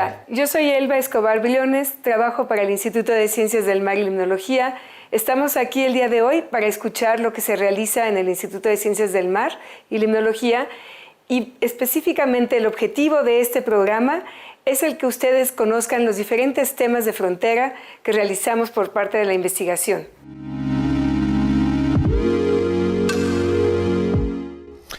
Hola, yo soy Elba Escobar Villones, trabajo para el Instituto de Ciencias del Mar y Limnología. Estamos aquí el día de hoy para escuchar lo que se realiza en el Instituto de Ciencias del Mar y Limnología y específicamente el objetivo de este programa es el que ustedes conozcan los diferentes temas de frontera que realizamos por parte de la investigación.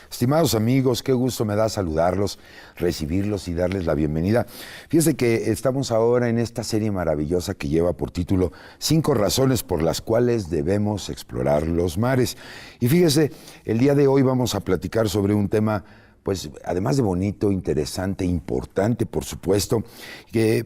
Estimados amigos, qué gusto me da saludarlos, recibirlos y darles la bienvenida. Fíjense que estamos ahora en esta serie maravillosa que lleva por título 5 razones por las cuales debemos explorar los mares. Y fíjese, el día de hoy vamos a platicar sobre un tema, pues además de bonito, interesante, importante, por supuesto, que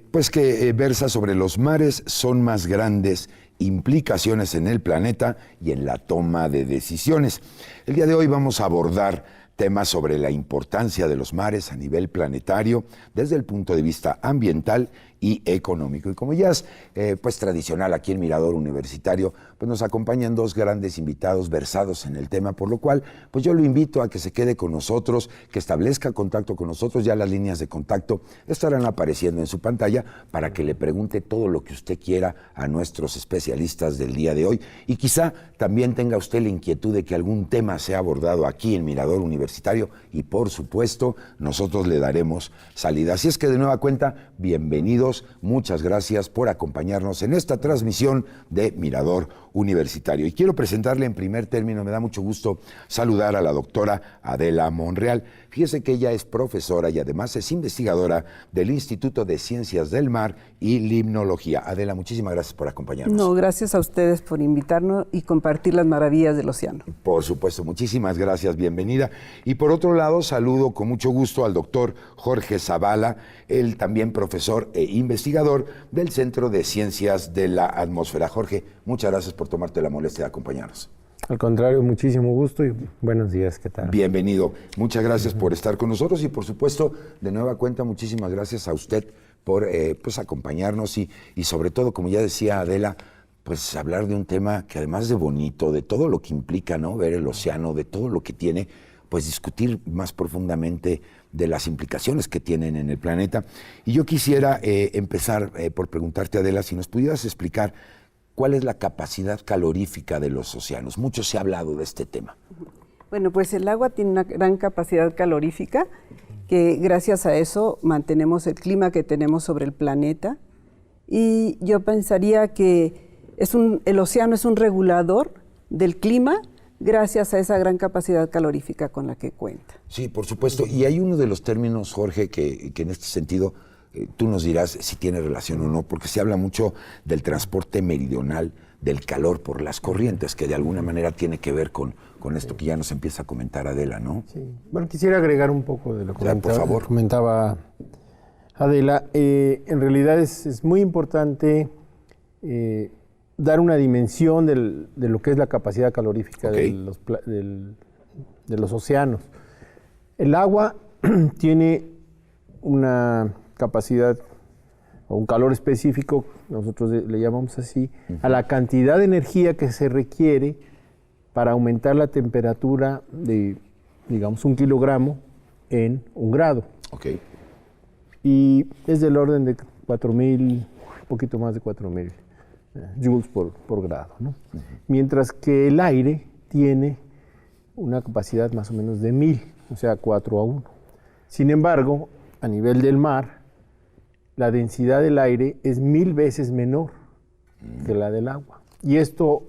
versa sobre los mares son más grandes, implicaciones en el planeta y en la toma de decisiones. El día de hoy vamos a abordar temas sobre la importancia de los mares a nivel planetario desde el punto de vista ambiental y económico. Y como ya es tradicional aquí en Mirador Universitario, pues nos acompañan dos grandes invitados versados en el tema, por lo cual pues yo lo invito a que se quede con nosotros, que establezca contacto con nosotros. Ya las líneas de contacto estarán apareciendo en su pantalla para que le pregunte todo lo que usted quiera a nuestros especialistas del día de hoy y quizá también tenga usted la inquietud de que algún tema sea abordado aquí en Mirador Universitario y por supuesto nosotros le daremos salida. Así es que de nueva cuenta, bienvenidos. Muchas gracias por acompañarnos en esta transmisión de Mirador Universitario. Y quiero presentarle en primer término, me da mucho gusto saludar a la doctora Adela Monreal. Fíjese que ella es profesora y además es investigadora del Instituto de Ciencias del Mar y Limnología. Adela, muchísimas gracias por acompañarnos. No, gracias a ustedes por invitarnos y compartir las maravillas del océano. Por supuesto, muchísimas gracias, bienvenida. Y por otro lado, saludo con mucho gusto al doctor Jorge Zavala, él también profesor e investigador del Centro de Ciencias de la Atmósfera. Jorge, muchas gracias por tomarte la molestia de acompañarnos. Al contrario, muchísimo gusto y buenos días, ¿qué tal? Bienvenido, muchas gracias por estar con nosotros y por supuesto, de nueva cuenta, muchísimas gracias a usted por acompañarnos y sobre todo, como ya decía Adela, pues hablar de un tema que además de bonito, de todo lo que implica, ¿no? Ver el océano, de todo lo que tiene, pues discutir más profundamente de las implicaciones que tienen en el planeta. Y yo quisiera empezar por preguntarte, Adela, si nos pudieras explicar cuál es la capacidad calorífica de los océanos. Mucho se ha hablado de este tema. Bueno, pues el agua tiene una gran capacidad calorífica, que gracias a eso mantenemos el clima que tenemos sobre el planeta. Y yo pensaría que el océano es un regulador del clima gracias a esa gran capacidad calorífica con la que cuenta. Sí, por supuesto. Y hay uno de los términos, Jorge, que en este sentido tú nos dirás si tiene relación o no, porque se habla mucho del transporte meridional, del calor por las corrientes, que de alguna manera tiene que ver con esto que ya nos empieza a comentar Adela, ¿no? Sí. Bueno, quisiera agregar un poco de lo que por favor. comentaba Adela. En realidad es muy importante dar una dimensión de lo que es la capacidad calorífica de los océanos. El agua tiene una capacidad o un calor específico, nosotros le llamamos así, a la cantidad de energía que se requiere para aumentar la temperatura de, digamos, 1 kilogramo en 1 grado. Okay. Y es del orden de 4,000, un poquito más de 4,000 joules por grado, ¿no? Mientras que el aire tiene una capacidad más o menos de 1000, o sea, 4:1. Sin embargo, a nivel del mar, la densidad del aire es 1000 veces menor que la del agua. Y esto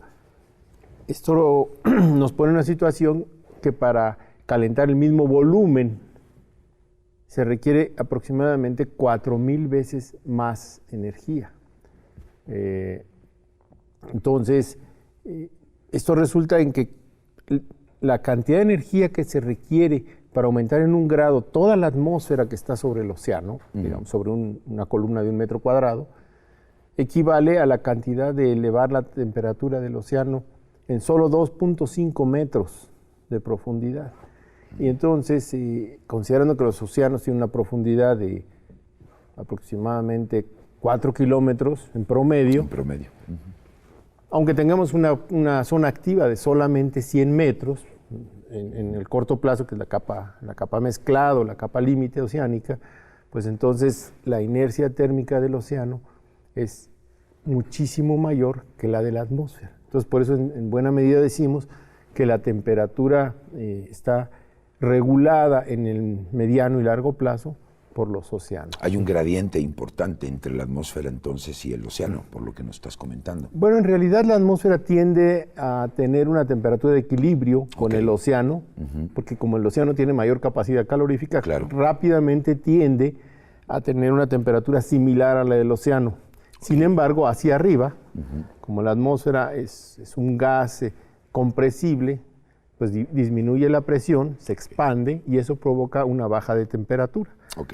nos pone en una situación que para calentar el mismo volumen se requiere aproximadamente 4000 veces más energía. Entonces, esto resulta en que la cantidad de energía que se requiere para aumentar en 1 grado toda la atmósfera que está sobre el océano, digamos, sobre una columna de 1 metro cuadrado, equivale a la cantidad de elevar la temperatura del océano en solo 2.5 metros de profundidad. Y entonces, considerando que los océanos tienen una profundidad de aproximadamente 4 kilómetros en promedio, aunque tengamos una zona activa de solamente 100 metros, en el corto plazo, que es la capa mezclado, la capa límite oceánica, pues entonces la inercia térmica del océano es muchísimo mayor que la de la atmósfera. Entonces, por eso en buena medida decimos que la temperatura está regulada en el mediano y largo plazo por los océanos. Hay un gradiente importante entre la atmósfera entonces y el océano, por lo que nos estás comentando. Bueno, en realidad la atmósfera tiende a tener una temperatura de equilibrio con el océano, porque como el océano tiene mayor capacidad calorífica, rápidamente tiende a tener una temperatura similar a la del océano. Sin embargo, hacia arriba, como la atmósfera es un gas compresible, pues disminuye la presión, se expande y eso provoca una baja de temperatura. Ok.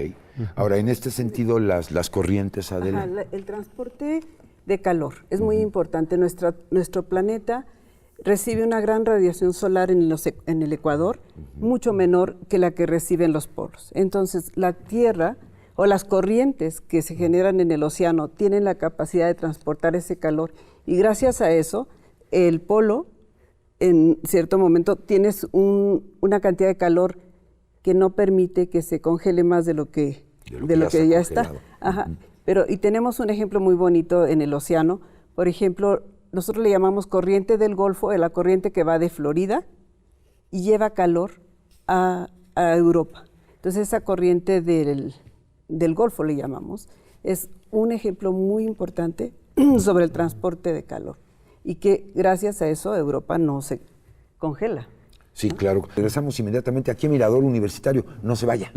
Ahora, en este sentido, las corrientes, Adela. El transporte de calor es muy importante. Nuestro planeta recibe una gran radiación solar en el ecuador, mucho menor que la que reciben los polos. Entonces, la Tierra o las corrientes que se generan en el océano tienen la capacidad de transportar ese calor y gracias a eso, el polo en cierto momento tienes una cantidad de calor que no permite que se congele más de lo que ya está. Pero y tenemos un ejemplo muy bonito en el océano. Por ejemplo, nosotros le llamamos corriente del Golfo, la corriente que va de Florida y lleva calor a Europa. Entonces esa corriente del Golfo le llamamos, es un ejemplo muy importante sobre el transporte de calor. Y que gracias a eso Europa no se congela. Sí, claro. Regresamos inmediatamente aquí a Mirador Universitario. No se vaya.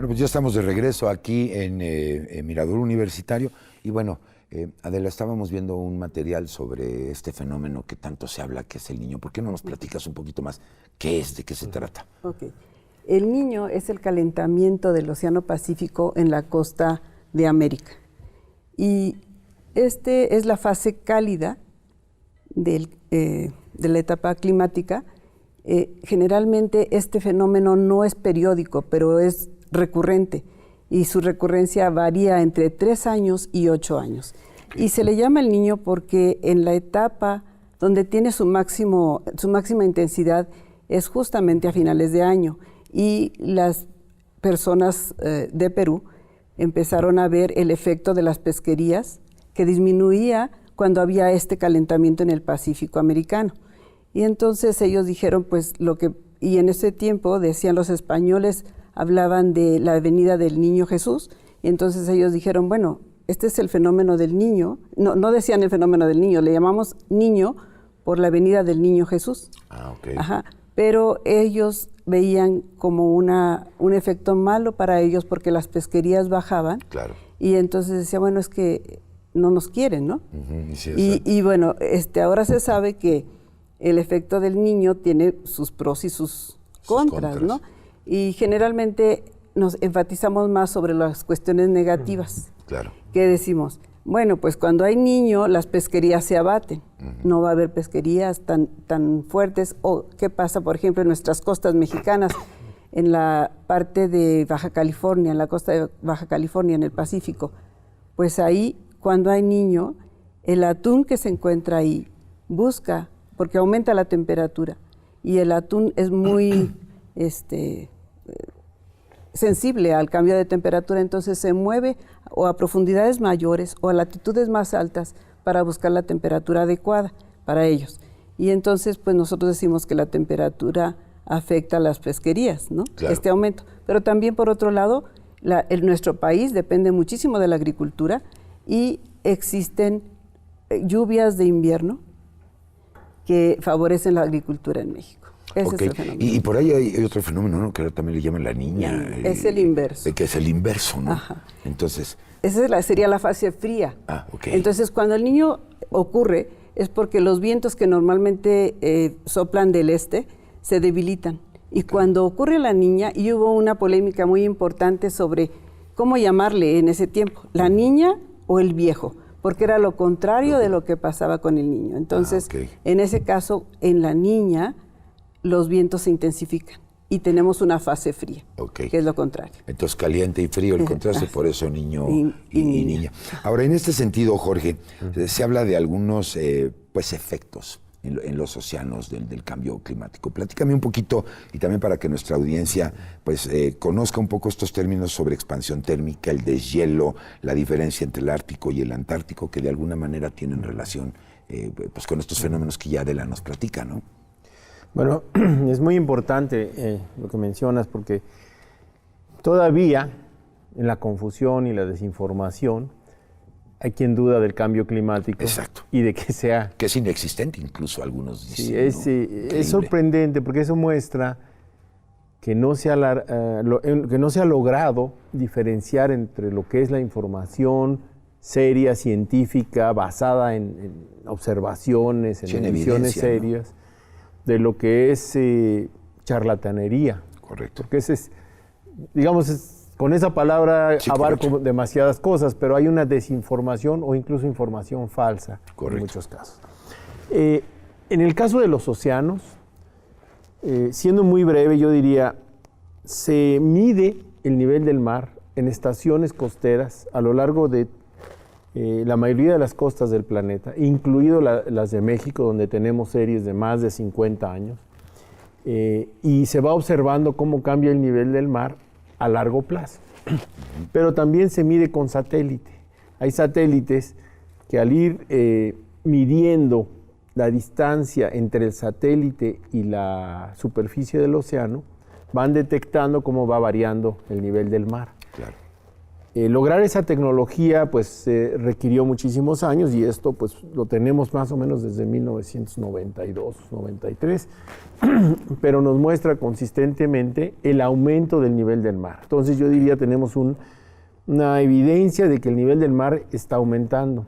Pues ya estamos de regreso aquí en Mirador Universitario y bueno, Adela, estábamos viendo un material sobre este fenómeno que tanto se habla, que es el Niño. ¿Por qué no nos platicas un poquito más qué es, de qué se trata? Ok. El Niño es el calentamiento del Océano Pacífico en la costa de América y este es la fase cálida del de la etapa climática, generalmente este fenómeno no es periódico, pero es recurrente y su recurrencia varía entre 3 años y 8 años. Y se le llama el niño porque en la etapa donde tiene su máxima intensidad es justamente a finales de año, y las personas de Perú empezaron a ver el efecto de las pesquerías que disminuía cuando había este calentamiento en el Pacífico americano. Y entonces ellos dijeron, pues y en ese tiempo decían los españoles, hablaban de la venida del niño Jesús, y entonces ellos dijeron, bueno, este es el fenómeno del niño. No decían el fenómeno del niño, le llamamos niño por la venida del niño Jesús. Ah, ok. Ajá. Pero ellos veían como un efecto malo para ellos porque las pesquerías bajaban. Claro. Y entonces decía, bueno, es que no nos quieren, ¿no? Ujú, sí, Y bueno, ahora se sabe que el efecto del niño tiene sus pros y sus contras, ¿no? Y generalmente nos enfatizamos más sobre las cuestiones negativas. Claro. ¿Qué decimos? Bueno, pues cuando hay niño, las pesquerías se abaten. No va a haber pesquerías tan fuertes. O qué pasa, por ejemplo, en nuestras costas mexicanas, en la parte de Baja California, en la costa de Baja California, en el Pacífico. Pues ahí, cuando hay niño, el atún que se encuentra ahí busca, porque aumenta la temperatura, y el atún es muy sensible al cambio de temperatura, entonces se mueve o a profundidades mayores o a latitudes más altas para buscar la temperatura adecuada para ellos. Y entonces, pues nosotros decimos que la temperatura afecta a las pesquerías, ¿no? Claro. Este aumento. Pero también, por otro lado, nuestro país depende muchísimo de la agricultura y existen lluvias de invierno que favorecen la agricultura en México. Ese es el fenómeno. Y por ahí hay otro fenómeno, ¿no? Que ahora también le llaman la niña. Es el inverso. Que es el inverso, ¿no? Ajá. Entonces... Esa sería la fase fría. Ah, ok. Entonces, cuando el niño ocurre, es porque los vientos que normalmente soplan del este se debilitan. Y cuando ocurre la niña, y hubo una polémica muy importante sobre cómo llamarle en ese tiempo, la niña o el viejo, porque era lo contrario de lo que pasaba con el niño. Entonces, en ese caso, en la niña, los vientos se intensifican y tenemos una fase fría, que es lo contrario. Entonces, caliente y frío, el contraste, por eso niño y niña. Ahora, en este sentido, Jorge, se habla de algunos efectos en los océanos del cambio climático. Platícame un poquito, y también para que nuestra audiencia conozca un poco estos términos sobre expansión térmica, el deshielo, la diferencia entre el Ártico y el Antártico, que de alguna manera tienen relación con estos fenómenos que ya Adela nos platica, ¿no? Bueno, es muy importante lo que mencionas, porque todavía en la confusión y la desinformación hay quien duda del cambio climático. Exacto. Y de que sea... Que es inexistente, incluso algunos dicen. Sí, es sorprendente, porque eso muestra que no se ha logrado diferenciar entre lo que es la información seria, científica, basada en observaciones, en mediciones serias, ¿no?, de lo que es charlatanería. Correcto. Porque ese es, digamos, con esa palabra abarco demasiadas cosas, pero hay una desinformación o incluso información falsa en muchos casos. En el caso de los océanos, siendo muy breve, yo diría, se mide el nivel del mar en estaciones costeras a lo largo de la mayoría de las costas del planeta, incluido las de México, donde tenemos series de más de 50 años, y se va observando cómo cambia el nivel del mar a largo plazo. Pero también se mide con satélite. Hay satélites que al ir midiendo la distancia entre el satélite y la superficie del océano, van detectando cómo va variando el nivel del mar. Claro. Lograr esa tecnología pues requirió muchísimos años, y esto pues lo tenemos más o menos desde 1992, 93, pero nos muestra consistentemente el aumento del nivel del mar. Entonces yo diría tenemos una evidencia de que el nivel del mar está aumentando.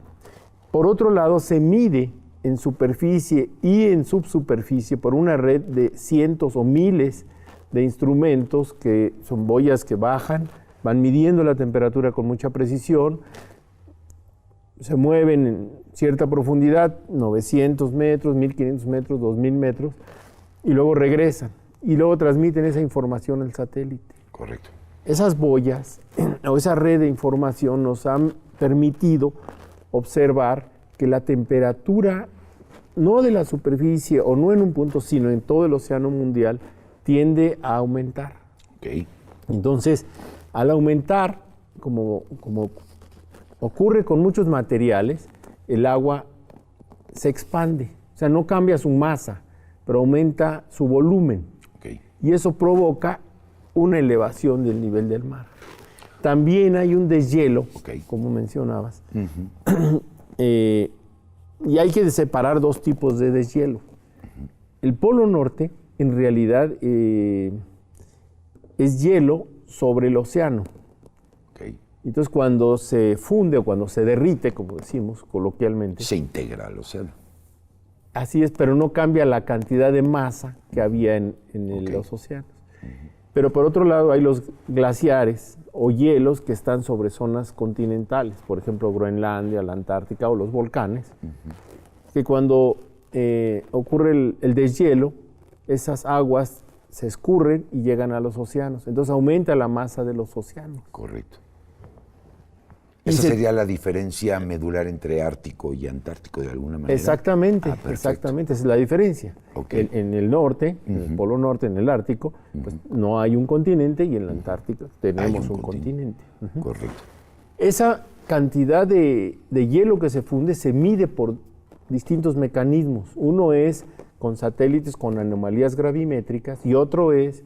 Por otro lado, se mide en superficie y en subsuperficie por una red de cientos o miles de instrumentos que son boyas que bajan, van midiendo la temperatura con mucha precisión, se mueven en cierta profundidad, 900 metros, 1500 metros, 2000 metros, y luego regresan. Y luego transmiten esa información al satélite. Correcto. Esas boyas o esa red de información nos han permitido observar que la temperatura, no de la superficie o no en un punto, sino en todo el océano mundial, tiende a aumentar. Okay. Entonces, al aumentar, como ocurre con muchos materiales, el agua se expande. O sea, no cambia su masa, pero aumenta su volumen. Okay. Y eso provoca una elevación del nivel del mar. También hay un deshielo, como mencionabas, y hay que separar dos tipos de deshielo. El Polo Norte, en realidad, es hielo sobre el océano. Okay. Entonces, cuando se funde o cuando se derrite, como decimos coloquialmente, se integra al océano. Así es, pero no cambia la cantidad de masa que había en los océanos. Pero por otro lado hay los glaciares o hielos que están sobre zonas continentales, por ejemplo Groenlandia, la Antártica o los volcanes, que cuando ocurre el deshielo, esas aguas se escurren y llegan a los océanos. Entonces aumenta la masa de los océanos. Correcto. Esa sería la diferencia medular entre Ártico y Antártico, de alguna manera. Exactamente, perfecto. Exactamente, esa es la diferencia. Okay. En el norte, en el Polo Norte, en el Ártico, pues no hay un continente, y en la Antártica tenemos un continente. Correcto. Esa cantidad de hielo que se funde se mide por distintos mecanismos. Uno es con satélites con anomalías gravimétricas y otro es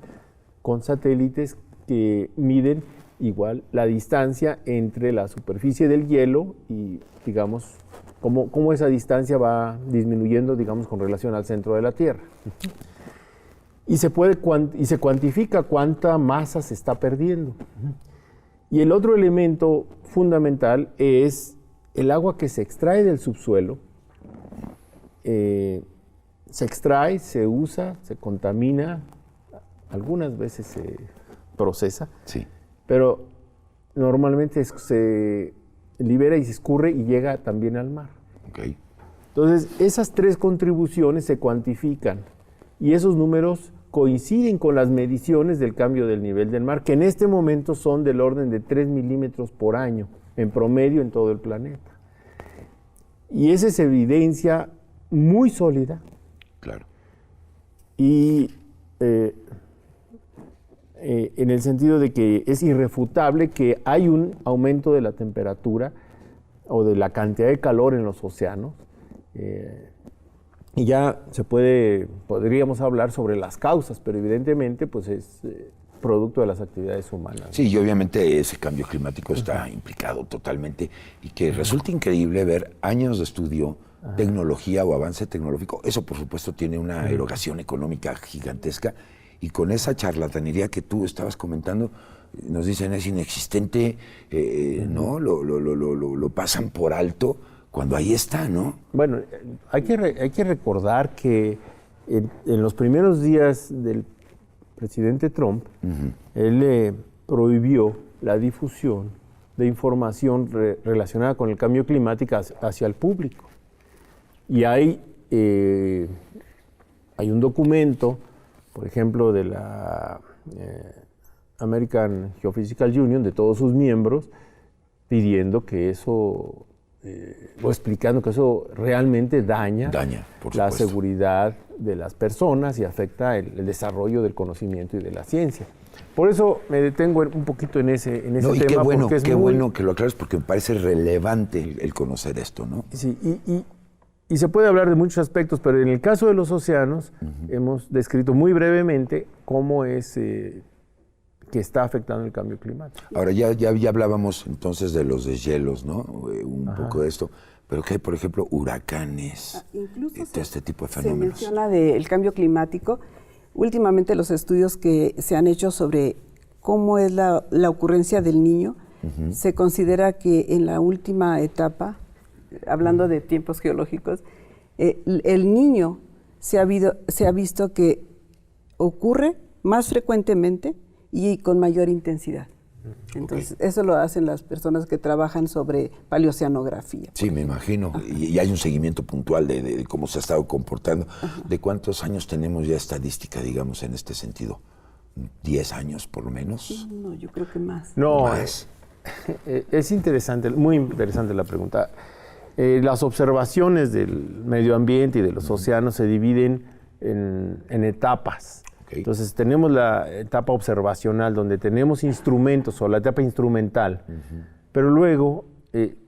con satélites que miden igual la distancia entre la superficie del hielo y, digamos, cómo esa distancia va disminuyendo, digamos, con relación al centro de la Tierra. Y se cuantifica cuánta masa se está perdiendo. Y el otro elemento fundamental es el agua que se extrae del subsuelo. Se extrae, se usa, se contamina, algunas veces se procesa. Sí. Pero normalmente se libera y se escurre y llega también al mar. Okay. Entonces, esas tres contribuciones se cuantifican y esos números coinciden con las mediciones del cambio del nivel del mar, que en este momento son del orden de 3 milímetros por año, en promedio en todo el planeta. Y esa es evidencia muy sólida. Claro. Y en el sentido de que es irrefutable que hay un aumento de la temperatura o de la cantidad de calor en los océanos, y ya podríamos hablar sobre las causas, pero evidentemente pues es producto de las actividades humanas. Sí, y obviamente ese cambio climático está implicado totalmente, y que resulta increíble ver años de estudio, tecnología o avance tecnológico. Eso por supuesto tiene una erogación económica gigantesca. Y con esa charlatanería que tú estabas comentando, nos dicen es inexistente, ¿no? Lo pasan por alto cuando ahí está, ¿no? Bueno, hay que recordar que en los primeros días del presidente Trump, él prohibió la difusión de información relacionada con el cambio climático hacia el público. Y hay un documento, por ejemplo, de la American Geophysical Union, de todos sus miembros, pidiendo que eso, o explicando que eso realmente daña la seguridad de las personas y afecta el desarrollo del conocimiento y de la ciencia. Por eso me detengo un poquito en ese tema. Y qué bueno, porque bueno que lo aclares, porque me parece relevante el conocer esto, ¿no? Sí, y se puede hablar de muchos aspectos, pero en el caso de los océanos hemos descrito muy brevemente cómo es que está afectando el cambio climático. Ahora, ya hablábamos entonces de los deshielos, ¿no? Un poco de esto, pero que hay, por ejemplo, huracanes, incluso todo este tipo de fenómenos. Se menciona del cambio climático. Últimamente los estudios que se han hecho sobre cómo es la ocurrencia del Niño, se considera que en la última etapa, hablando de tiempos geológicos, el Niño se ha visto que ocurre más frecuentemente y con mayor intensidad. Entonces, eso lo hacen las personas que trabajan sobre paleoceanografía. Sí, me imagino. Y hay un seguimiento puntual de cómo se ha estado comportando. ¿De cuántos años tenemos ya estadística, digamos, en este sentido? ¿10 años por lo menos? No, yo creo que más. No, ¿Más? es interesante, muy interesante la pregunta. Las observaciones del medio ambiente y de los océanos se dividen en etapas. Okay. Entonces tenemos la etapa observacional donde tenemos instrumentos o la etapa instrumental, pero luego,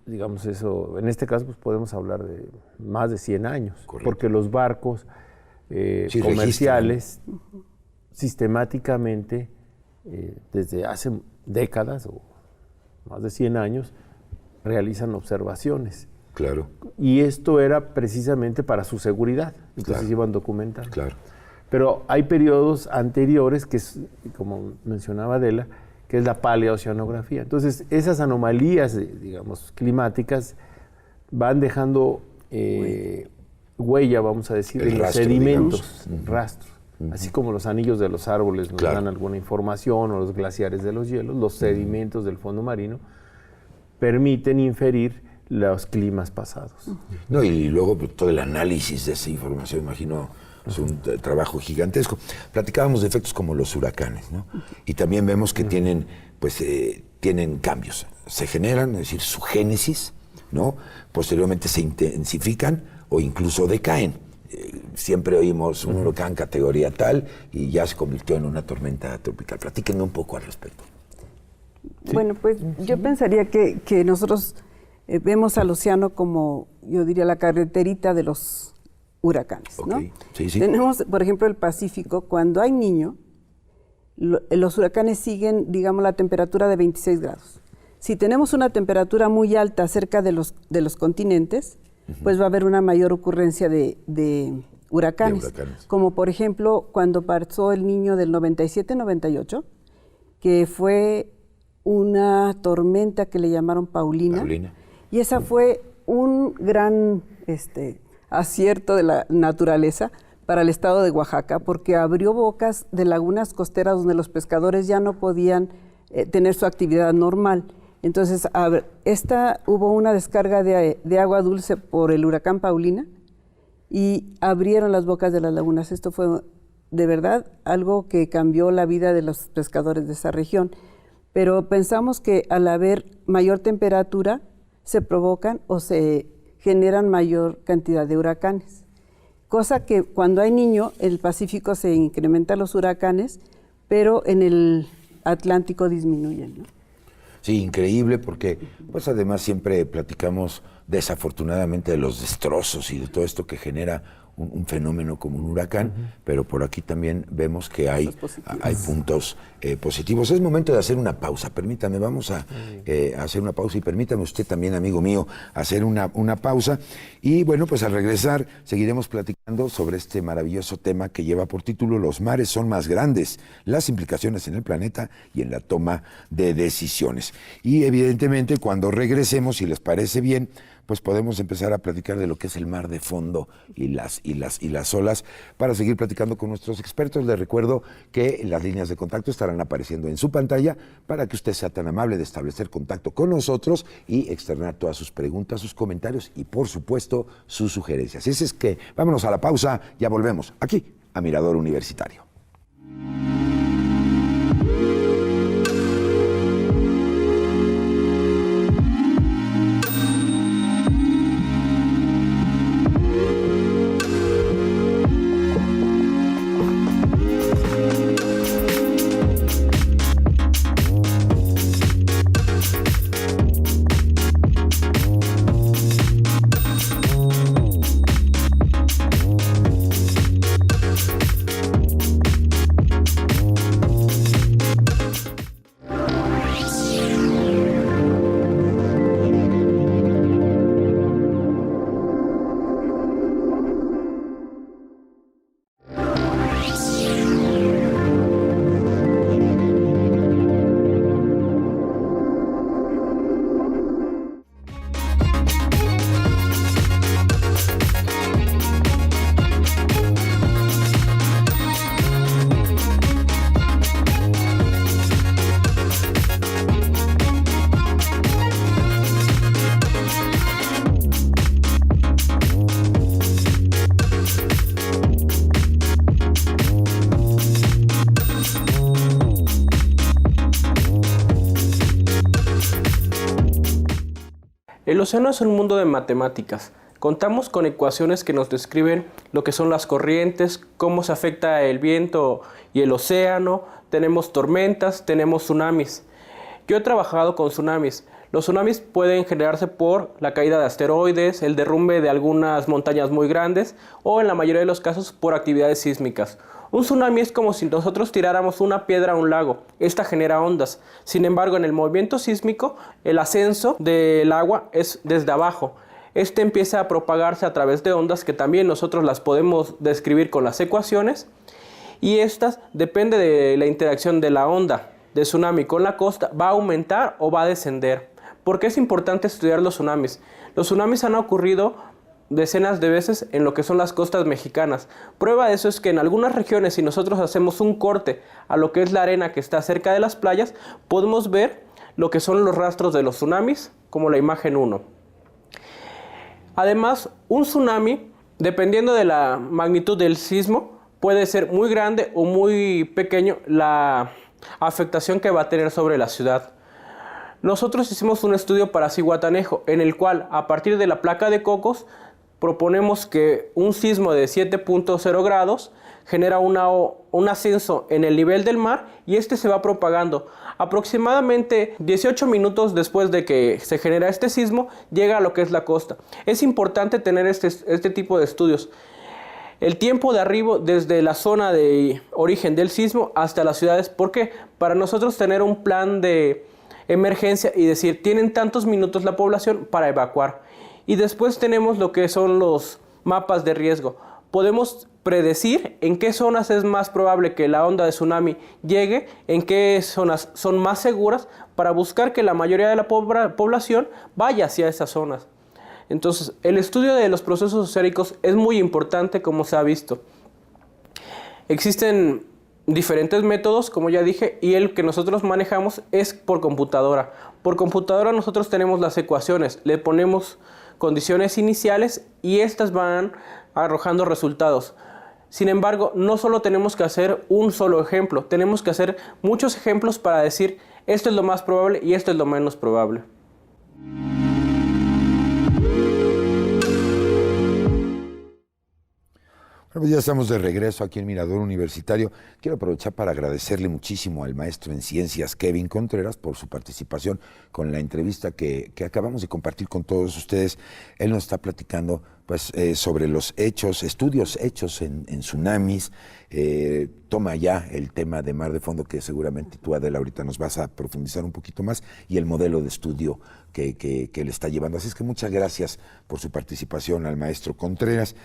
digamos eso, en este caso pues podemos hablar de más de 100 años, correcto, porque los barcos Sí, comerciales sistemáticamente, desde hace décadas o más de 100 años, realizan observaciones. Claro, Y esto era precisamente para su seguridad, entonces Claro. iban documentando. claro. Pero hay periodos anteriores, que es, como mencionaba Adela, que es la paleoceanografía. Entonces, esas anomalías, digamos, climáticas van dejando huella, vamos a decir, El en los rastro, sedimentos, digamos. rastros. Así como los anillos de los árboles nos Claro. dan alguna información, o los glaciares de los hielos, los sedimentos del fondo marino permiten inferir los climas pasados. No, y luego pues, todo el análisis de esa información, imagino, es un trabajo gigantesco. Platicábamos de efectos como los huracanes, ¿no? Y también vemos que tienen, pues, tienen cambios. Se generan, es decir, su génesis, ¿no? Posteriormente se intensifican o incluso decaen. Siempre oímos un huracán categoría tal y ya se convirtió en una tormenta tropical. Platíquenme un poco al respecto. Bueno, pues yo pensaría que nosotros vemos al océano como, yo diría, la carreterita de los huracanes, ¿no? Ok, sí. Tenemos, por ejemplo, el Pacífico. Cuando hay niño, los huracanes siguen, digamos, la temperatura de 26 grados. Si tenemos una temperatura muy alta cerca de los continentes, pues va a haber una mayor ocurrencia de huracanes. Como por ejemplo, cuando pasó el Niño del 97-98, que fue una tormenta que le llamaron Paulina. Y esa fue un gran acierto de la naturaleza para el estado de Oaxaca, porque abrió bocas de lagunas costeras donde los pescadores ya no podían tener su actividad normal. Entonces, hubo una descarga de agua dulce por el huracán Paulina y abrieron las bocas de las lagunas. Esto fue de verdad algo que cambió la vida de los pescadores de esa región. Pero pensamos que al haber mayor temperatura se provocan o se generan mayor cantidad de huracanes. Cosa que cuando hay niño, en el Pacífico se incrementan los huracanes, pero en el Atlántico disminuyen, ¿no? Sí, increíble porque pues además siempre platicamos desafortunadamente de los destrozos y de todo esto que genera un fenómeno como un huracán, pero por aquí también vemos que hay puntos positivos. Es momento de hacer una pausa, permítame, vamos a hacer una pausa y permítame usted también, amigo mío, hacer una pausa. Y bueno, pues al regresar seguiremos platicando sobre este maravilloso tema que lleva por título Los mares son más grandes, las implicaciones en el planeta y en la toma de decisiones. Y evidentemente cuando regresemos, si les parece bien, pues podemos empezar a platicar de lo que es el mar de fondo y las olas para seguir platicando con nuestros expertos. Les recuerdo que las líneas de contacto estarán apareciendo en su pantalla para que usted sea tan amable de establecer contacto con nosotros y externar todas sus preguntas, sus comentarios y, por supuesto, sus sugerencias. Así es que vámonos a la pausa, ya volvemos aquí a Mirador Universitario. El océano es un mundo de matemáticas. Contamos con ecuaciones que nos describen lo que son las corrientes, cómo se afecta el viento y el océano, tenemos tormentas, tenemos tsunamis. Yo he trabajado con tsunamis. Los tsunamis pueden generarse por la caída de asteroides, el derrumbe de algunas montañas muy grandes o en la mayoría de los casos por actividades sísmicas. Un tsunami es como si nosotros tiráramos una piedra a un lago. Esta genera ondas. Sin embargo, en el movimiento sísmico, el ascenso del agua es desde abajo. Este empieza a propagarse a través de ondas que también nosotros las podemos describir con las ecuaciones. Y estas, depende de la interacción de la onda de tsunami con la costa, va a aumentar o va a descender. ¿Por qué es importante estudiar los tsunamis? Los tsunamis han ocurrido decenas de veces en lo que son las costas mexicanas. Prueba de eso es que en algunas regiones, si nosotros hacemos un corte a lo que es la arena que está cerca de las playas, podemos ver lo que son los rastros de los tsunamis, como la imagen 1. Además, un tsunami, dependiendo de la magnitud del sismo, puede ser muy grande o muy pequeño la afectación que va a tener sobre la ciudad. Nosotros hicimos un estudio para Zihuatanejo, en el cual, a partir de la placa de Cocos, proponemos que un sismo de 7.0 grados genera un ascenso en el nivel del mar y este se va propagando. Aproximadamente 18 minutos después de que se genera este sismo, llega a lo que es la costa. Es importante tener este tipo de estudios. El tiempo de arribo desde la zona de origen del sismo hasta las ciudades. ¿Por qué? Para nosotros tener un plan de emergencia y decir, tienen tantos minutos la población para evacuar. Y después tenemos lo que son los mapas de riesgo. Podemos predecir en qué zonas es más probable que la onda de tsunami llegue, en qué zonas son más seguras para buscar que la mayoría de la población vaya hacia esas zonas. Entonces, el estudio de los procesos oceánicos es muy importante, como se ha visto. Existen diferentes métodos, como ya dije, y el que nosotros manejamos es por computadora. Por computadora nosotros tenemos las ecuaciones, le ponemos condiciones iniciales y estas van arrojando resultados. Sin embargo, no solo tenemos que hacer un solo ejemplo, tenemos que hacer muchos ejemplos para decir esto es lo más probable y esto es lo menos probable. Bueno, pues ya estamos de regreso aquí en Mirador Universitario. Quiero aprovechar para agradecerle muchísimo al maestro en ciencias, Kevin Contreras, por su participación con la entrevista que acabamos de compartir con todos ustedes. Él nos está platicando pues, sobre los estudios hechos en tsunamis. Toma ya el tema de mar de fondo, que seguramente tú, Adela, ahorita nos vas a profundizar un poquito más, y el modelo de estudio que le está llevando. Así es que muchas gracias por su participación al maestro Contreras.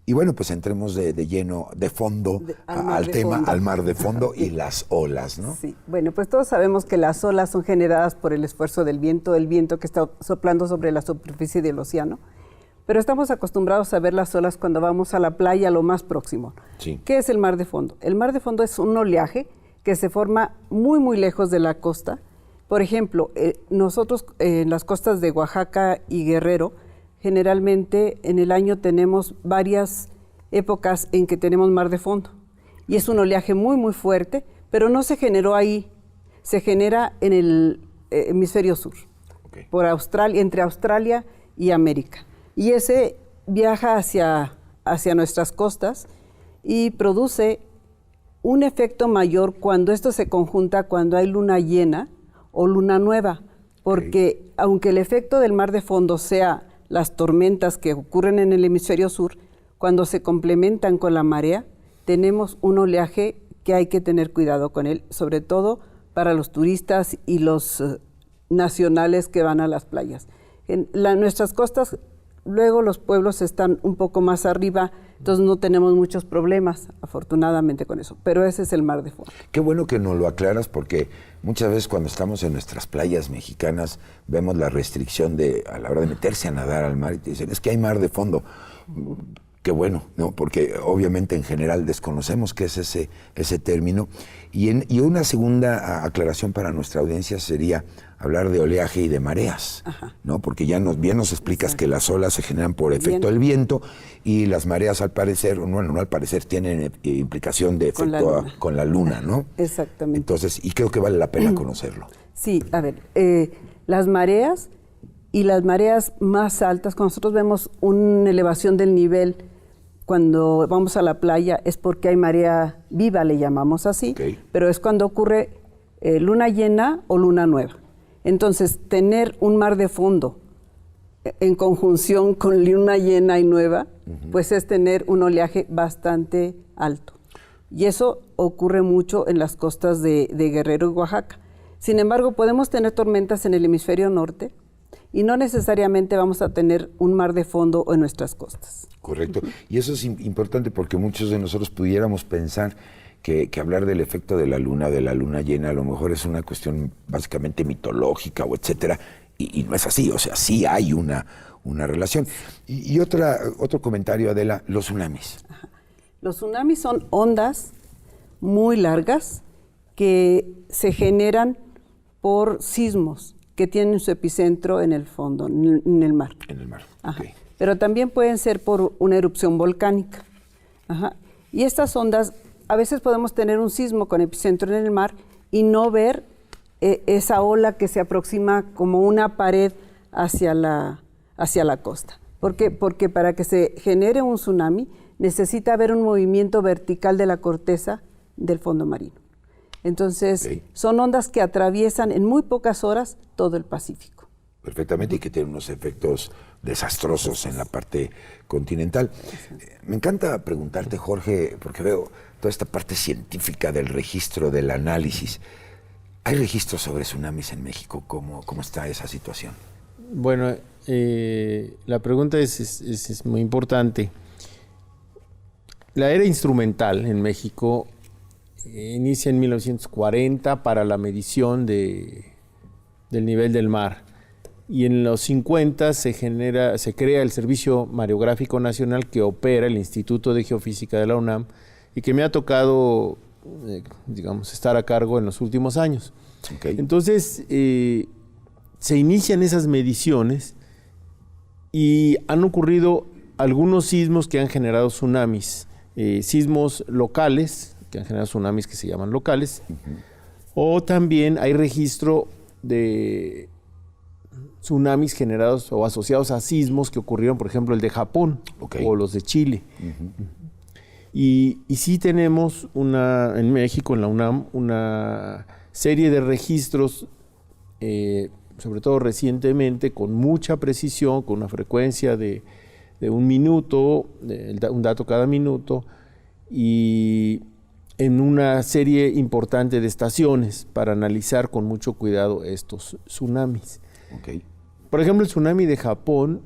Y bueno, pues entremos de lleno, de fondo, al tema, al mar de fondo y las olas, ¿no? Sí, bueno, pues todos sabemos que las olas son generadas por el esfuerzo del viento que está soplando sobre la superficie del océano, pero estamos acostumbrados a ver las olas cuando vamos a la playa, lo más próximo. Sí. ¿Qué es el mar de fondo? El mar de fondo es un oleaje que se forma muy, muy lejos de la costa. Por ejemplo, nosotros en las costas de Oaxaca y Guerrero, generalmente en el año tenemos varias épocas en que tenemos mar de fondo y es un oleaje muy muy fuerte, pero no se generó ahí, se genera en el hemisferio sur, por Australia, entre Australia y América, y ese viaja hacia nuestras costas y produce un efecto mayor cuando esto se conjunta cuando hay luna llena o luna nueva, porque aunque el efecto del mar de fondo sea las tormentas que ocurren en el hemisferio sur, cuando se complementan con la marea, tenemos un oleaje que hay que tener cuidado con él, sobre todo para los turistas y los nacionales que van a las playas. En nuestras costas, luego los pueblos están un poco más arriba, entonces no tenemos muchos problemas, afortunadamente, con eso. Pero ese es el mar de fondo. Qué bueno que nos lo aclaras, porque muchas veces cuando estamos en nuestras playas mexicanas vemos la restricción a la hora de meterse a nadar al mar y te dicen, es que hay mar de fondo. Qué bueno, ¿no? Porque obviamente en general desconocemos qué es ese término. Y una segunda aclaración para nuestra audiencia sería hablar de oleaje y de mareas, ¿no? Porque ya bien nos explicas que las olas se generan por efecto del viento y las mareas al parecer, bueno, no al parecer, tienen implicación de efecto con la luna, ¿no? Exactamente. Entonces, y creo que vale la pena conocerlo. Sí, a ver, las mareas y las mareas más altas, cuando nosotros vemos una elevación del nivel cuando vamos a la playa, es porque hay marea viva, le llamamos así, pero es cuando ocurre luna llena o luna nueva. Entonces, tener un mar de fondo en conjunción con luna llena y nueva, pues es tener un oleaje bastante alto. Y eso ocurre mucho en las costas de Guerrero y Oaxaca. Sin embargo, podemos tener tormentas en el hemisferio norte y no necesariamente vamos a tener un mar de fondo en nuestras costas. Correcto. Y eso es importante porque muchos de nosotros pudiéramos pensar que hablar del efecto de la luna llena, a lo mejor es una cuestión básicamente mitológica o etcétera, y no es así, o sea, sí hay una relación. Y otro comentario, Adela, los tsunamis. Ajá. Los tsunamis son ondas muy largas que se generan por sismos que tienen su epicentro en el fondo, en el mar. En el mar, Ajá. ok. Pero también pueden ser por una erupción volcánica. Ajá. Y estas ondas, a veces podemos tener un sismo con epicentro en el mar y no ver esa ola que se aproxima como una pared hacia la costa. ¿Por qué? Porque para que se genere un tsunami necesita haber un movimiento vertical de la corteza del fondo marino. Entonces, son ondas que atraviesan en muy pocas horas todo el Pacífico. Perfectamente, y que tienen unos efectos desastrosos en la parte continental. Me encanta preguntarte, Jorge, porque veo toda esta parte científica del registro, del análisis. ¿Hay registros sobre tsunamis en México? ¿Cómo está esa situación? Bueno, la pregunta es muy importante. La era instrumental en México inicia en 1940 para la medición del nivel del mar. Y en los 50 se crea el Servicio Mareográfico Nacional que opera el Instituto de Geofísica de la UNAM y que me ha tocado, estar a cargo en los últimos años. Entonces, se inician esas mediciones y han ocurrido algunos sismos que han generado tsunamis, sismos locales, que han generado tsunamis que se llaman locales, o también hay registro de tsunamis generados o asociados a sismos que ocurrieron, por ejemplo, el de Japón o los de Chile. Y sí tenemos en México, en la UNAM, una serie de registros, sobre todo recientemente, con mucha precisión, con una frecuencia de 1 minuto, un dato cada minuto, y en una serie importante de estaciones para analizar con mucho cuidado estos tsunamis. Por ejemplo, el tsunami de Japón,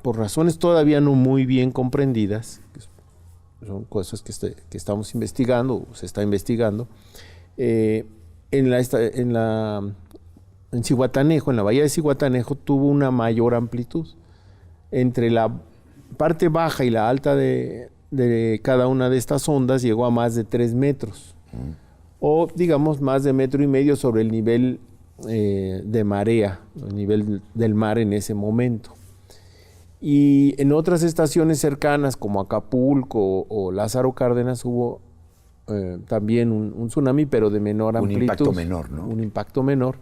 por razones todavía no muy bien comprendidas, son cosas que estamos investigando, o se está investigando, en Zihuatanejo, en la bahía de Zihuatanejo, tuvo una mayor amplitud. Entre la parte baja y la alta de cada una de estas ondas llegó a más de 3 metros, o digamos más de 1,5 metros sobre el nivel de marea, el nivel del mar en ese momento. Y en otras estaciones cercanas como Acapulco o Lázaro Cárdenas hubo también un tsunami, pero de menor amplitud. Un impacto menor, ¿no? Un impacto menor.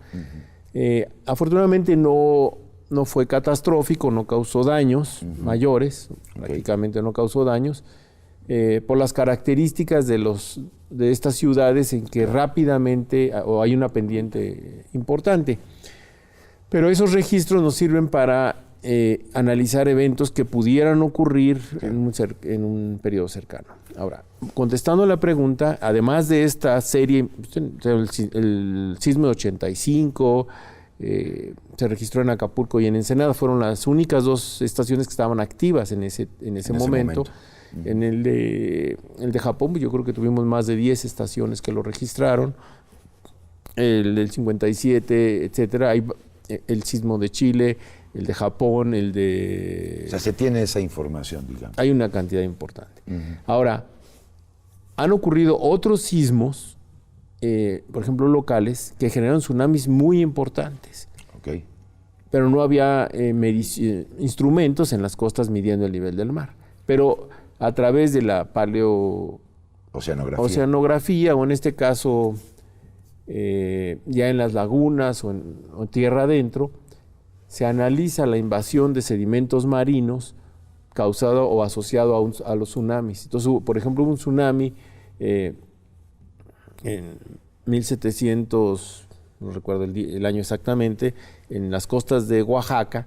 Afortunadamente no fue catastrófico, no causó daños mayores, prácticamente no causó daños, por las características de estas ciudades en que rápidamente hay una pendiente importante. Pero esos registros nos sirven para analizar eventos que pudieran ocurrir en un periodo cercano. Ahora, contestando la pregunta, además de esta serie, el sismo de 85, se registró en Acapulco y en Ensenada, fueron las únicas 2 estaciones que estaban activas en ese momento. En el de Japón, yo creo que tuvimos más de 10 estaciones que lo registraron. El del 57, etcétera. Hay el sismo de Chile, el de Japón, el de... O sea, se tiene esa información, digamos. Hay una cantidad importante. Ahora, han ocurrido otros sismos, por ejemplo, locales, que generaron tsunamis muy importantes. Pero no había instrumentos en las costas midiendo el nivel del mar. Pero a través de la oceanografía, o en este caso ya en las lagunas o tierra adentro, se analiza la invasión de sedimentos marinos causado o asociado a los tsunamis. Entonces, por ejemplo, hubo un tsunami en 1700, no recuerdo el año exactamente, en las costas de Oaxaca,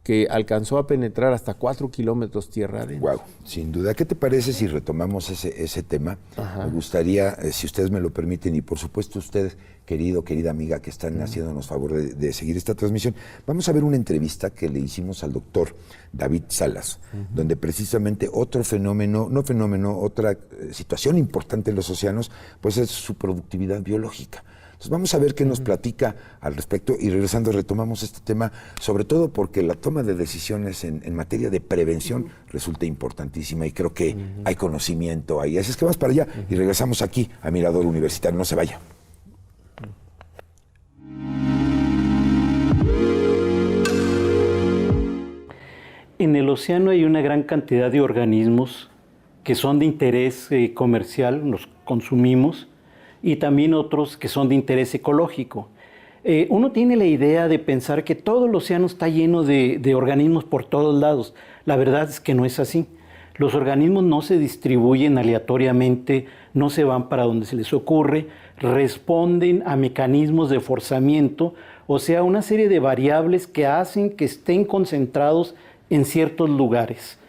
que alcanzó a penetrar hasta 4 kilómetros tierra adentro. Wow, sin duda. ¿Qué te parece si retomamos ese tema? Ajá. Me gustaría, si ustedes me lo permiten, y por supuesto ustedes, querida amiga, que están haciéndonos favor de seguir esta transmisión, vamos a ver una entrevista que le hicimos al doctor David Salas, donde precisamente otra situación importante en los océanos, pues es su productividad biológica. Entonces vamos a ver qué nos platica al respecto y regresando retomamos este tema, sobre todo porque la toma de decisiones en materia de prevención resulta importantísima y creo que hay conocimiento ahí. Así es que vamos para allá y regresamos aquí a Mirador Universitario. No se vaya. En el océano hay una gran cantidad de organismos que son de interés comercial, los consumimos, y también otros que son de interés ecológico. Uno tiene la idea de pensar que todo el océano está lleno de organismos por todos lados. La verdad es que no es así. Los organismos no se distribuyen aleatoriamente, no se van para donde se les ocurre, responden a mecanismos de forzamiento, o sea, una serie de variables que hacen que estén concentrados en ciertos lugares.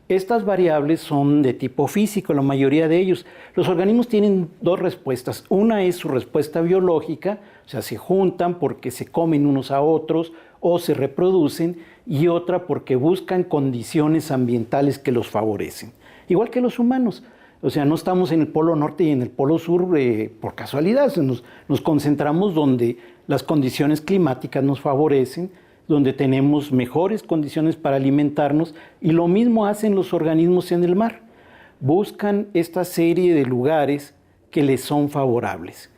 Estas variables son de tipo físico, la mayoría de ellos. Los organismos tienen dos respuestas. Una es su respuesta biológica, o sea, se juntan porque se comen unos a otros o se reproducen, y otra porque buscan condiciones ambientales que los favorecen. Igual que los humanos. O sea, no estamos en el polo norte y en el polo sur por casualidad. Nos concentramos donde las condiciones climáticas nos favorecen, donde tenemos mejores condiciones para alimentarnos, y lo mismo hacen los organismos en el mar. Buscan esta serie de lugares que les son favorables.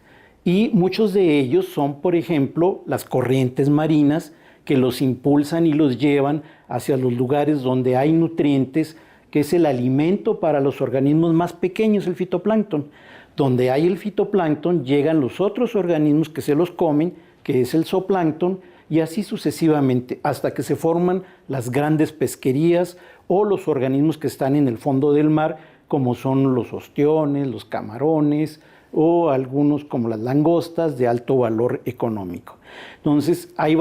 Y muchos de ellos son, por ejemplo, las corrientes marinas que los impulsan y los llevan hacia los lugares donde hay nutrientes, que es el alimento para los organismos más pequeños, el fitoplancton. Donde hay el fitoplancton llegan los otros organismos que se los comen, que es el zooplancton, y así sucesivamente, hasta que se forman las grandes pesquerías o los organismos que están en el fondo del mar, como son los ostiones, los camarones o algunos como las langostas de alto valor económico. Entonces, hay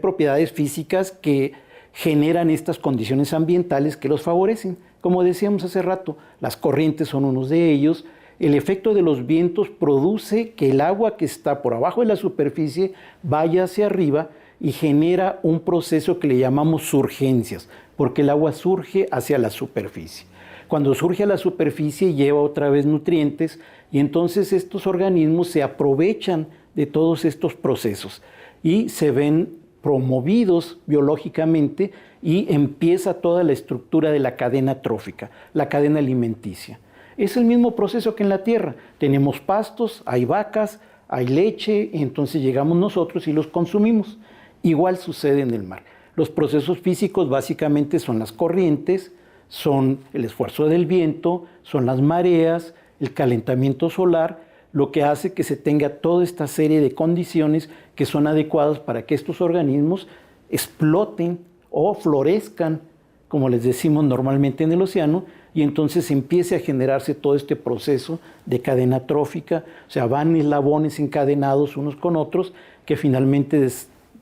propiedades físicas que generan estas condiciones ambientales que los favorecen. Como decíamos hace rato, las corrientes son unos de ellos. El efecto de los vientos produce que el agua que está por abajo de la superficie vaya hacia arriba y genera un proceso que le llamamos surgencias, porque el agua surge hacia la superficie. Cuando surge a la superficie lleva otra vez nutrientes y entonces estos organismos se aprovechan de todos estos procesos y se ven promovidos biológicamente y empieza toda la estructura de la cadena trófica, la cadena alimenticia. Es el mismo proceso que en la tierra. Tenemos pastos, hay vacas, hay leche, entonces llegamos nosotros y los consumimos. Igual sucede en el mar. Los procesos físicos básicamente son las corrientes, son el esfuerzo del viento, son las mareas, el calentamiento solar, lo que hace que se tenga toda esta serie de condiciones que son adecuadas para que estos organismos exploten o florezcan, como les decimos normalmente en el océano, y entonces empiece a generarse todo este proceso de cadena trófica, o sea, van eslabones encadenados unos con otros que finalmente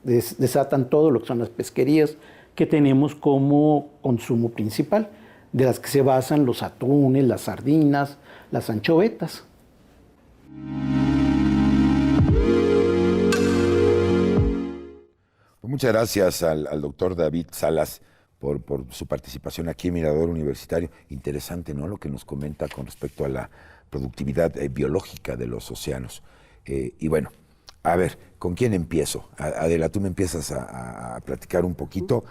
desatan todo lo que son las pesquerías que tenemos como consumo principal, de las que se basan los atunes, las sardinas, las anchovetas. Muchas gracias al doctor David Salas por su participación aquí en Mirador Universitario. Interesante, ¿no?, lo que nos comenta con respecto a la productividad biológica de los océanos. Y bueno, a ver, ¿con quién empiezo? Adela, tú me empiezas a platicar un poquito.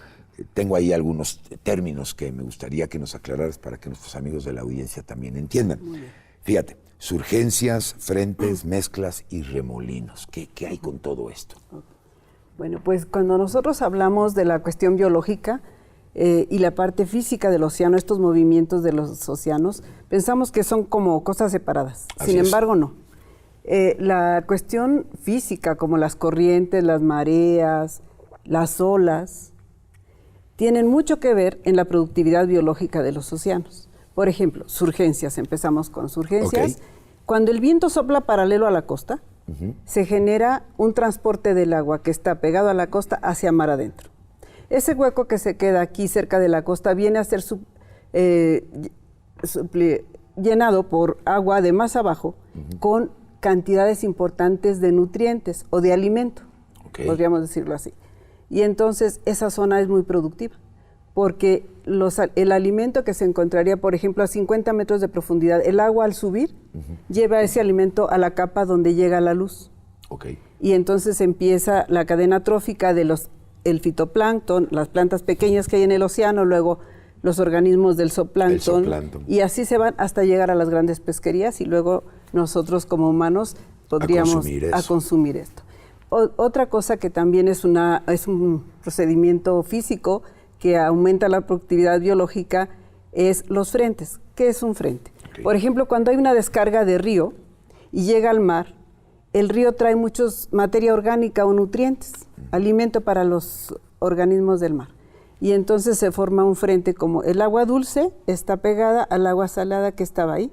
Tengo ahí algunos términos que me gustaría que nos aclararas para que nuestros amigos de la audiencia también entiendan. Fíjate, surgencias, frentes, mezclas y remolinos. ¿Qué hay con todo esto? Bueno, pues cuando nosotros hablamos de la cuestión biológica y la parte física del océano, estos movimientos de los océanos, pensamos que son como cosas separadas. Sin embargo, no. La cuestión física, como las corrientes, las mareas, las olas, tienen mucho que ver en la productividad biológica de los océanos. Por ejemplo, surgencias, empezamos con surgencias. Ok. Cuando el viento sopla paralelo a la costa, se genera un transporte del agua que está pegado a la costa hacia mar adentro. Ese hueco que se queda aquí cerca de la costa viene a ser llenado por agua de más abajo con cantidades importantes de nutrientes o de alimento, podríamos decirlo así. Y entonces esa zona es muy productiva, porque el alimento que se encontraría, por ejemplo, a 50 metros de profundidad, el agua al subir lleva ese alimento a la capa donde llega la luz. Y entonces empieza la cadena trófica de el fitoplancton, las plantas pequeñas que hay en el océano, luego los organismos del zooplancton, y así se van hasta llegar a las grandes pesquerías y luego nosotros como humanos podríamos consumir esto. Otra cosa que también es un procedimiento físico que aumenta la productividad biológica es los frentes. ¿Qué es un frente? Por ejemplo, cuando hay una descarga de río y llega al mar, el río trae muchos materia orgánica o nutrientes, alimento para los organismos del mar. Y entonces se forma un frente como el agua dulce está pegada al agua salada que estaba ahí,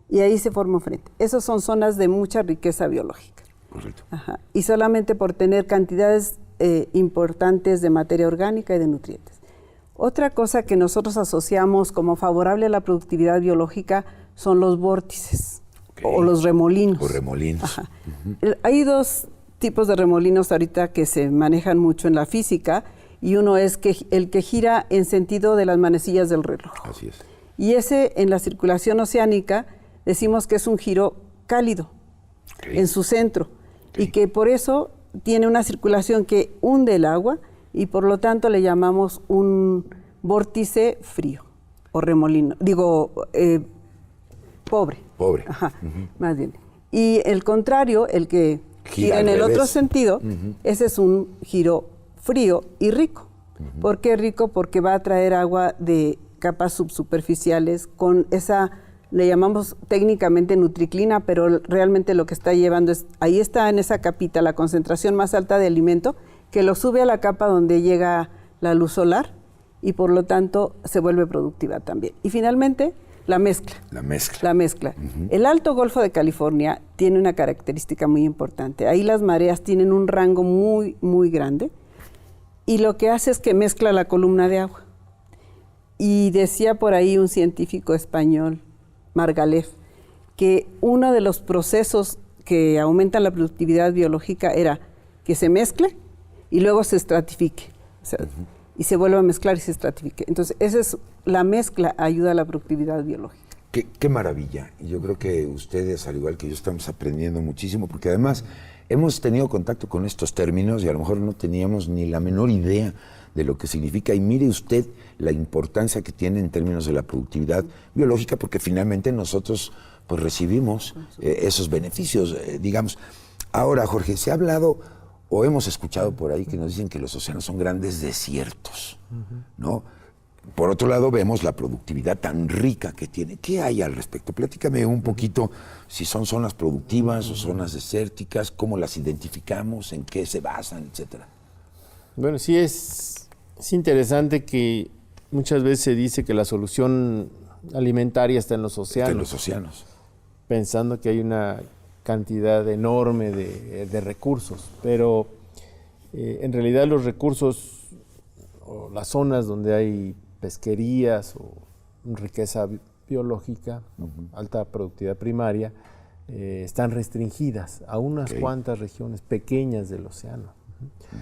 y ahí se forma un frente. Esas son zonas de mucha riqueza biológica. Correcto. Ajá. Y solamente por tener cantidades importantes de materia orgánica y de nutrientes. Otra cosa que nosotros asociamos como favorable a la productividad biológica son los vórtices o los remolinos. O remolinos. Ajá. Hay dos tipos de remolinos ahorita que se manejan mucho en la física, y uno es el que gira en sentido de las manecillas del reloj. Así es. Y ese en la circulación oceánica decimos que es un giro cálido en su centro, y que por eso tiene una circulación que hunde el agua, y por lo tanto le llamamos un vórtice frío o remolino, pobre. Ajá, más bien. Y el contrario, el que gira en el otro sentido, ese es un giro frío y rico. ¿Por qué rico? Porque va a traer agua de capas subsuperficiales con esa, le llamamos técnicamente nutriclina, pero realmente lo que está llevando es, ahí está en esa capita la concentración más alta de alimento, que lo sube a la capa donde llega la luz solar, y por lo tanto se vuelve productiva también. Y finalmente, la mezcla. La mezcla. El Alto Golfo de California tiene una característica muy importante. Ahí las mareas tienen un rango muy, muy grande, y lo que hace es que mezcla la columna de agua. Y decía por ahí un científico español, Margalef, que uno de los procesos que aumentan la productividad biológica era que se mezcle y luego se estratifique. O sea, y se vuelve a mezclar y se estratifique. Entonces, la mezcla ayuda a la productividad biológica. Qué maravilla. Y yo creo que ustedes, al igual que yo, estamos aprendiendo muchísimo, porque además hemos tenido contacto con estos términos y a lo mejor no teníamos ni la menor idea de lo que significa. Y mire usted la importancia que tiene en términos de la productividad biológica, porque finalmente nosotros pues recibimos esos beneficios, digamos. Ahora, Jorge, se ha hablado o hemos escuchado por ahí que nos dicen que los océanos son grandes desiertos, ¿no? Por otro lado, vemos la productividad tan rica que tiene. ¿Qué hay al respecto? Platícame un poquito si son zonas productivas o zonas desérticas, cómo las identificamos, en qué se basan, etcétera. Bueno, sí es interesante que muchas veces se dice que la solución alimentaria está en los océanos. En los océanos. Pensando que hay una cantidad enorme de recursos, pero en realidad los recursos o las zonas donde hay pesquerías o riqueza biológica, alta productividad primaria, están restringidas a unas cuantas regiones pequeñas del océano.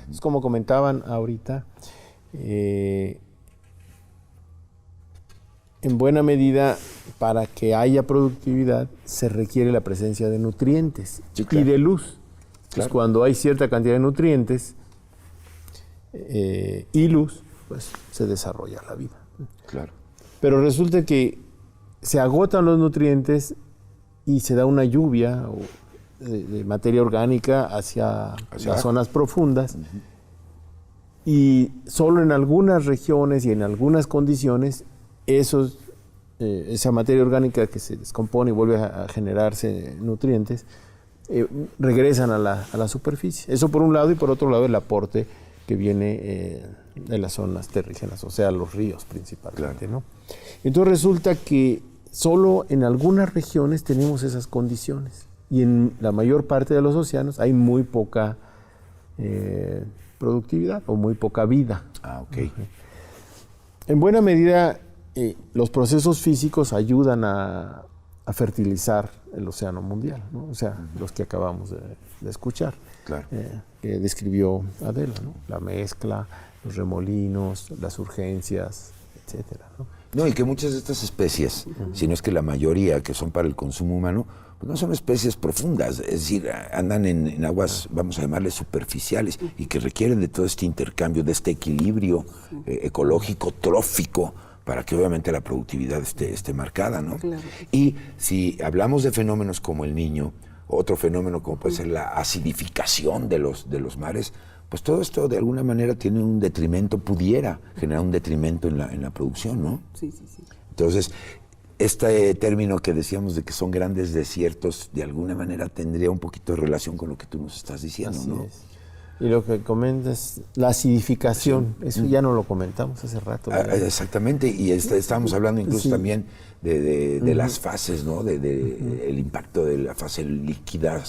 Es como comentaban ahorita, en buena medida, para que haya productividad, se requiere la presencia de nutrientes y de luz. Entonces, cuando hay cierta cantidad de nutrientes y luz, pues se desarrolla la vida. Claro. Pero resulta que se agotan los nutrientes y se da una lluvia de materia orgánica hacia las zonas profundas, y solo en algunas regiones y en algunas condiciones esa materia orgánica que se descompone y vuelve a generarse nutrientes regresan a la superficie. Eso por un lado, y por otro lado el aporte que viene de las zonas terrígenas, o sea, los ríos principalmente, ¿no? Entonces resulta que solo en algunas regiones tenemos esas condiciones y en la mayor parte de los océanos hay muy poca productividad o muy poca vida. Ah, ok. En buena medida, los procesos físicos ayudan a fertilizar el océano mundial, ¿no? O sea, los que acabamos de escuchar, Claro. que describió Adela, ¿no? La mezcla, los remolinos, las urgencias, etcétera, ¿no? No, y que muchas de estas especies, si no es que la mayoría que son para el consumo humano, pues no son especies profundas, es decir, andan en aguas, vamos a llamarles superficiales, y que requieren de todo este intercambio, de este equilibrio ecológico, trófico, para que obviamente la productividad esté marcada, ¿no? Claro. Y si hablamos de fenómenos como el Niño, otro fenómeno como puede ser la acidificación de los mares, pues todo esto de alguna manera tiene un detrimento, pudiera generar un detrimento en la producción, ¿no? Sí, sí, sí. Entonces, este término que decíamos de que son grandes desiertos, de alguna manera tendría un poquito de relación con lo que tú nos estás diciendo, Así ¿no? es. Y lo que comentas, la acidificación, eso ya no lo comentamos hace rato. Exactamente, y estábamos hablando incluso Sí. también de las fases, ¿no? El impacto de la fase líquida,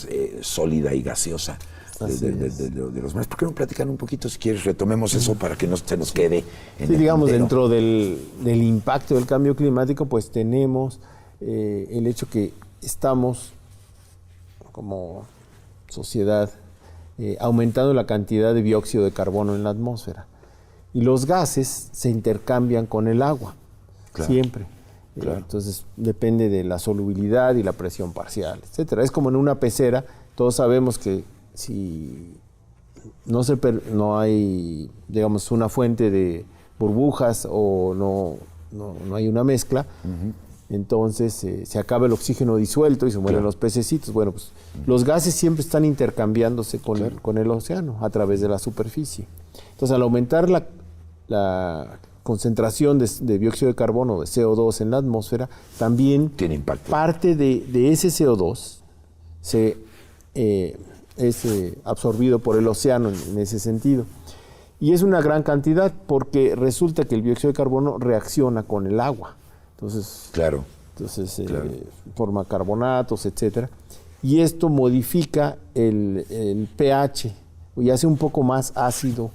sólida y gaseosa de los mares. ¿Por qué no platican un poquito, si quieres, retomemos eso para que no se nos quede en Sí, el digamos, tintero? dentro del impacto del cambio climático, pues tenemos el hecho que estamos como sociedad aumentando la cantidad de dióxido de carbono en la atmósfera. Y los gases se intercambian con el agua, Claro. siempre. Claro. Entonces depende de la solubilidad y la presión parcial, etcétera. Es como en una pecera, todos sabemos que si no hay, digamos, una fuente de burbujas o no hay una mezcla, entonces se acaba el oxígeno disuelto y se mueren los pececitos. Bueno, pues los gases siempre están intercambiándose con el océano a través de la superficie. Entonces, al aumentar la concentración de dióxido de carbono, de CO2 en la atmósfera, también Tiene impacto. parte de ese CO2 es absorbido por el océano en ese sentido. Y es una gran cantidad porque resulta que el dióxido de carbono reacciona con el agua. Entonces, Claro. forma carbonatos, etcétera. Y esto modifica el pH y hace un poco más ácido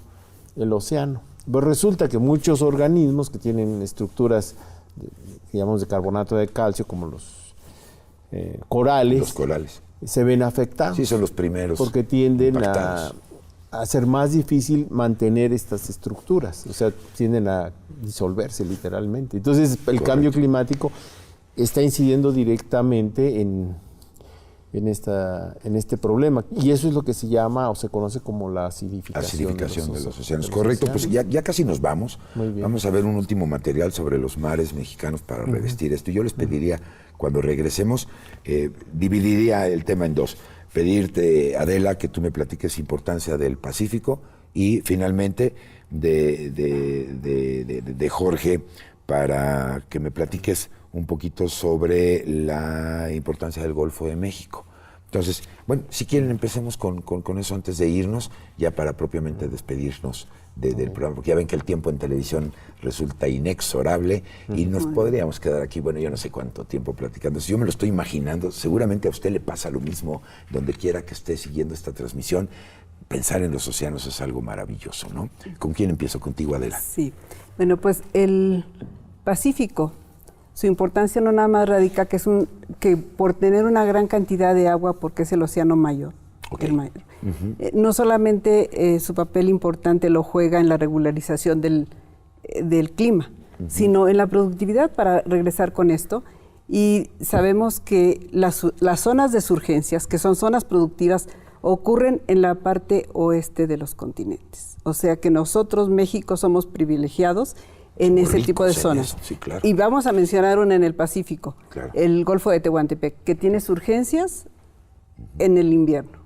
el océano. Pues resulta que muchos organismos que tienen estructuras, que llamamos de carbonato de calcio, como los corales, Los corales. se ven afectados. Sí, son los primeros Porque tienden impactados. a hacer más difícil mantener estas estructuras, o sea, tienden a disolverse literalmente. Entonces, el cambio climático está incidiendo directamente en este problema, y eso es lo que se llama o se conoce como la acidificación De los océanos. de los Correcto, pues océanos. ya casi nos vamos. Muy bien. Vamos a ver un último material sobre los mares mexicanos para revestir esto. Yo les pediría, cuando regresemos, dividiría el tema en dos. Pedirte, Adela, que tú me platiques importancia del Pacífico y finalmente de Jorge, para que me platiques un poquito sobre la importancia del Golfo de México. Entonces, bueno, si quieren empecemos con eso antes de irnos, ya para propiamente despedirnos del programa, porque ya ven que el tiempo en televisión resulta inexorable y nos podríamos quedar aquí, bueno, yo no sé cuánto tiempo platicando. Si yo me lo estoy imaginando, seguramente a usted le pasa lo mismo, donde quiera que esté siguiendo esta transmisión. Pensar en los océanos es algo maravilloso, ¿no? ¿Con quién empiezo? Contigo, Adela. Sí. Bueno, pues el Pacífico, su importancia no nada más radica que por tener una gran cantidad de agua, porque es el océano mayor, el mayor. No solamente su papel importante lo juega en la regularización del clima, sino en la productividad, para regresar con esto. Y sabemos que las zonas de surgencias, que son zonas productivas, ocurren en la parte oeste de los continentes. O sea que nosotros, México, somos privilegiados en ese tipo de zonas. Eso, sí, claro. Y vamos a mencionar una en el Pacífico, Claro. el Golfo de Tehuantepec, que tiene surgencias en el invierno,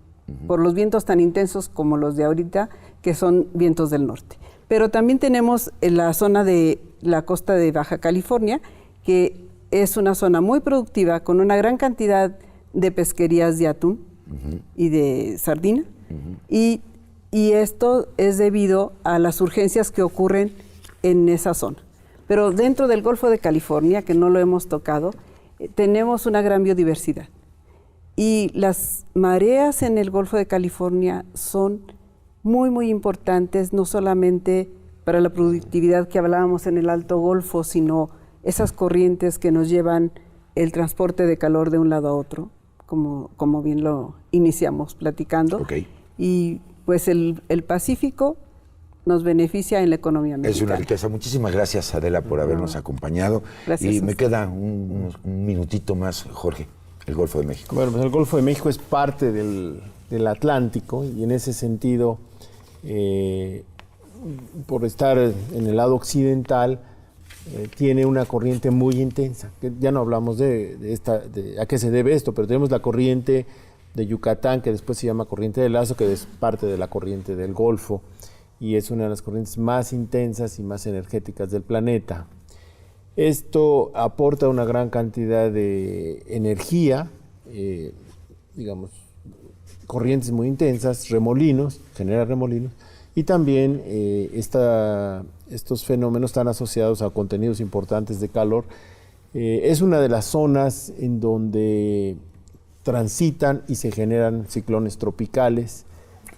por los vientos tan intensos como los de ahorita, que son vientos del norte. Pero también tenemos en la zona de la costa de Baja California, que es una zona muy productiva, con una gran cantidad de pesquerías de atún y de sardina, y y esto es debido a las urgencias que ocurren en esa zona. Pero dentro del Golfo de California, que no lo hemos tocado, tenemos una gran biodiversidad. Y las mareas en el Golfo de California son muy, muy importantes, no solamente para la productividad que hablábamos en el Alto Golfo, sino esas corrientes que nos llevan el transporte de calor de un lado a otro, como bien lo iniciamos platicando. Okay. Y pues el Pacífico nos beneficia en la economía mexicana. Es una riqueza. Muchísimas gracias, Adela, por habernos acompañado. Gracias. Y me queda un minutito más, Jorge, el Golfo de México. Bueno, pues el Golfo de México es parte del Atlántico y en ese sentido, por estar en el lado occidental, tiene una corriente muy intensa. Que ya no hablamos de a qué se debe esto, pero tenemos la corriente de Yucatán, que después se llama corriente de Lazo, que es parte de la corriente del Golfo, y es una de las corrientes más intensas y más energéticas del planeta. Esto aporta una gran cantidad de energía, digamos, corrientes muy intensas, remolinos, genera remolinos, y también estos fenómenos están asociados a contenidos importantes de calor. Es una de las zonas en donde transitan y se generan ciclones tropicales.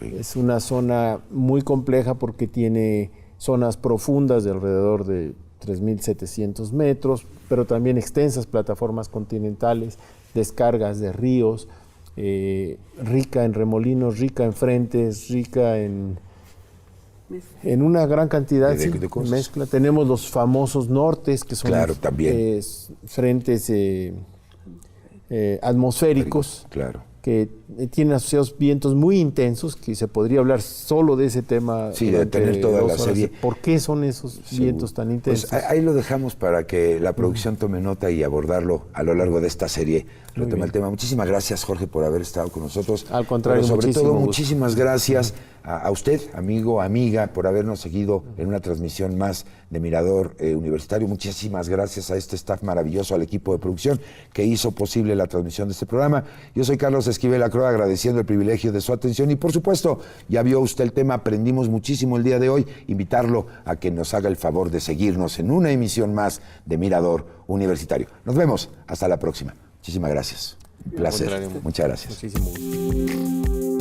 Es una zona muy compleja porque tiene zonas profundas de alrededor de 3.700 metros, pero también extensas plataformas continentales, descargas de ríos, rica en remolinos, rica en frentes, rica en una gran cantidad de cosas. Mezcla. Tenemos los famosos nortes, que son también. Frentes atmosféricos, que tienen asociados vientos muy intensos, que se podría hablar solo de ese tema. Sí, de tener toda la serie. ¿Por qué son esos vientos tan intensos? Pues ahí lo dejamos para que la producción tome nota y abordarlo a lo largo de esta serie. Retoma el tema. Muchísimas gracias, Jorge, por haber estado con nosotros. Al contrario, pero sobre todo, gusto. muchísimas gracias a usted, amigo, amiga, por habernos seguido en una transmisión más de Mirador Universitario. Muchísimas gracias a este staff maravilloso, al equipo de producción que hizo posible la transmisión de este programa. Yo soy Carlos Esquivel Acroa, agradeciendo el privilegio de su atención y, por supuesto, ya vio usted el tema, aprendimos muchísimo el día de hoy. Invitarlo a que nos haga el favor de seguirnos en una emisión más de Mirador Universitario. Nos vemos, hasta la próxima. Muchísimas gracias. Un placer. Muchas gracias. Muchísimo gusto.